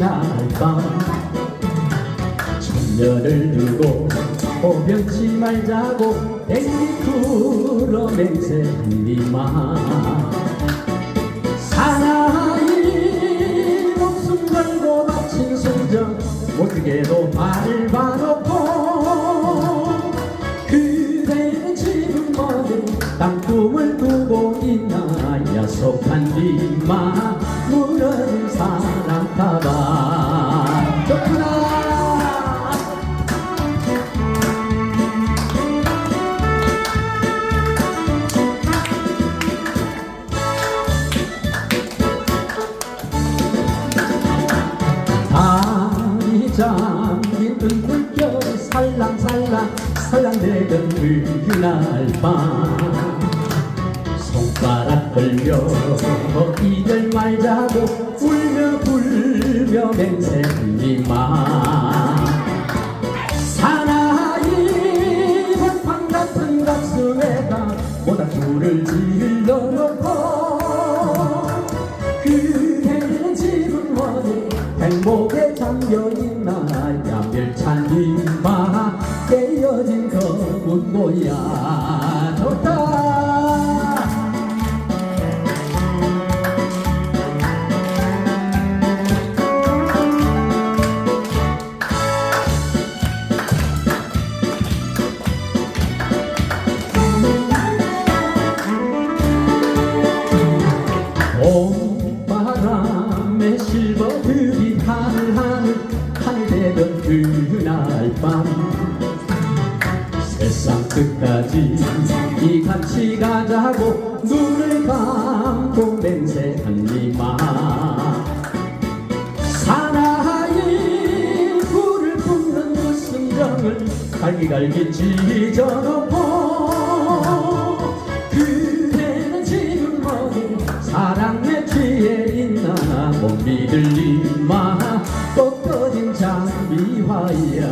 그날 밤 천년을 두고 오변치 말자고 앵기쿠러 맹세 한니마 사나이 목숨 걸고 바친 순정 못되게도 밟아놓고 그대는 지금 어디 땅꿈을 꾸고 있나 야속한 뒷마 무너진 사랑 타봐 좋구나. 달이 잠긴 눈물결이 살랑살랑 살랑대던 그날 밤 손가락 걸려 이별 말자고 울며 불며 맹세한니마 사나이 벌판 같은 가슴에다 모닥불을 질러놓고 그대는 지금 어디 행복에 잠겨있나 야멸찬 이마 깨어진 검은 모야 좋다. 봄바람에 실버들이 하늘 되던 그날 밤 세상 끝까지 이 같이 가자고 눈을 감고 맹세한니마 사나이 불을 뿜는 그 심정을 갈기갈기 찢어놓고 그대는 지금 어디 사랑에 취해 있나 못 믿을 니마 또 꺼진 장미화야